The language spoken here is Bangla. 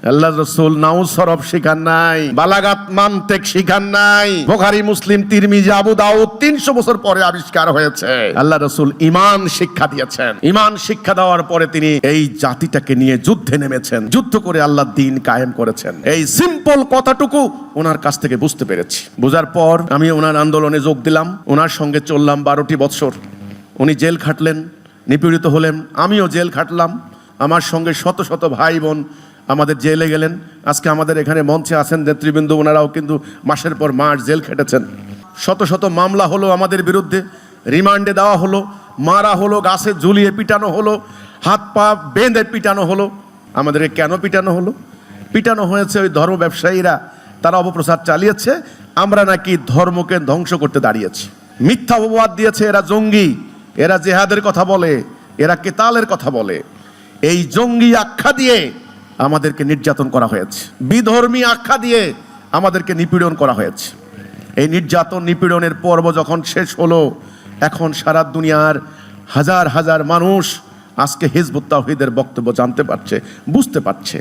আল্লাহ রাসূল নাউজ সরব শিখান নাই, বালাগাত মানতিক শিখান নাই। বুখারী, মুসলিম, তিরমিজি, আবু দাউদ 300 বছর পরে আবিষ্কার হয়েছে। আল্লাহ রাসূল ঈমান শিক্ষা দিয়েছেন। ঈমান শিক্ষা দেওয়ার পরে তিনি এই জাতিটাকে নিয়ে যুদ্ধে নেমেছেন, যুদ্ধ করে আল্লাহর দ্বীন কায়েম করেছেন। এই সিম্পল কথাটুকু ওনার কাছ থেকে বুঝতে পেরেছি। বোঝার পর আমি ওনার আন্দোলনে যোগ দিলাম, ওনার সঙ্গে চললাম 12টি বছর। উনি জেল খাটলেন, নিপীড়িত হলেন, আমিও জেল খাটলাম। আমার সঙ্গে শত শত ভাই বোন আমাদের জেলে গেলেন। আজকে আমাদের এখানে মঞ্চে আছেন নেতৃবৃন্দ, ওনারাও কিন্তু মাসের পর মাস জেল খেটেছেন। শত শত মামলা হলো আমাদের বিরুদ্ধে, রিমান্ডে দেওয়া হলো, মারা হলো, গাছে ঝুলিয়ে পিটানো হলো, হাত পা বেঁধে পিটানো হলো। আমাদেরকে কেন পিটানো হলো? পিটানো হয়েছে ওই ধর্ম ব্যবসায়ীরা, তারা অপপ্রচার চালিয়েছে আমরা নাকি ধর্মকে ধ্বংস করতে দাঁড়িয়েছি। মিথ্যা অপবাদ দিয়েছে, এরা জঙ্গি, এরা জেহাদের কথা বলে, এরা কেতালের কথা বলে। এই জঙ্গি আখ্যা দিয়ে আমাদেরকে নির্যাতন করা হয়েছে, বিধর্মী আখ্যা দিয়ে আমাদেরকে নিপীড়ন করা হয়েছে। এই নির্যাতন নিপীড়নের পর্ব যখন শেষ হলো, এখন সারা দুনিয়ার হাজার হাজার মানুষ আজকে হিজবুত তাওহীদের বক্তব্য জানতে পারছে, বুঝতে পারছে।